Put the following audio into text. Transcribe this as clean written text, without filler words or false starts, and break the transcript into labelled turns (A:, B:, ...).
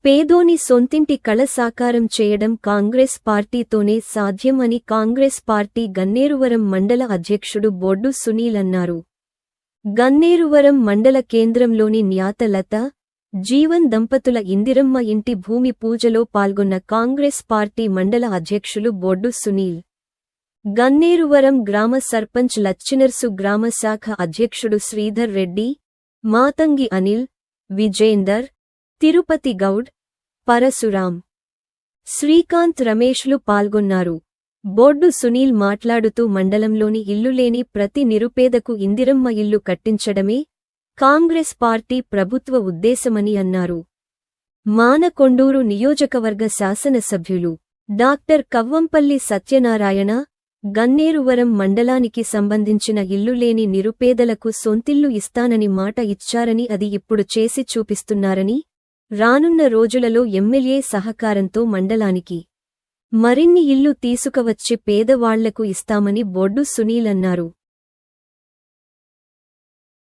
A: పేదోని సొంతింటి కళ సాకారం చేయడం కాంగ్రెస్ పార్టీతోనే సాధ్యం అని కాంగ్రెస్ పార్టీ గన్నేరువరం మండల అధ్యక్షుడు బొడ్డు సునీల్ అన్నారు. గన్నేరువరం మండల కేంద్రంలోని న్యాతలత, జీవన్ దంపతుల ఇందిరమ్మ ఇంటి భూమి పూజలో పాల్గొన్న కాంగ్రెస్ పార్టీ మండల అధ్యక్షులు బొడ్డు సునీల్, గన్నేరువరం గ్రామ సర్పంచ్ లచ్చినర్సు గ్రామ శాఖ అధ్యక్షుడు శ్రీధర్ రెడ్డి, మాతంగి అనిల్, విజేందర్, తిరుపతి గౌడ్, పరశురాం, శ్రీకాంత్ రమేష్లు పాల్గొన్నారు. బొడ్డు సునీల్ మాట్లాడుతూ మండలంలోని ఇల్లులేని ప్రతి నిరుపేదకు ఇందిరమ్మ ఇల్లు కట్టించడమే కాంగ్రెస్ పార్టీ ప్రభుత్వ ఉద్దేశమని అన్నారు. మానకొండూరు నియోజకవర్గ శాసనసభ్యులు డాక్టర్ కవ్వంపల్లి సత్యనారాయణ, గన్నేరువరం మండలానికి సంబంధించిన ఇల్లులేని నిరుపేదలకు సొంతిల్లు ఇస్తానని మాట ఇచ్చారని అది ఇప్పుడు చేసి చూపిస్తున్నారని, రానున్న రోజులలో ఎమ్మెల్యే సహకారంతో మండలానికి మరిన్ని ఇల్లు తీసుకువచ్చి పేదవాళ్లకు ఇస్తామని బొడ్డు సునీల్ అన్నారు.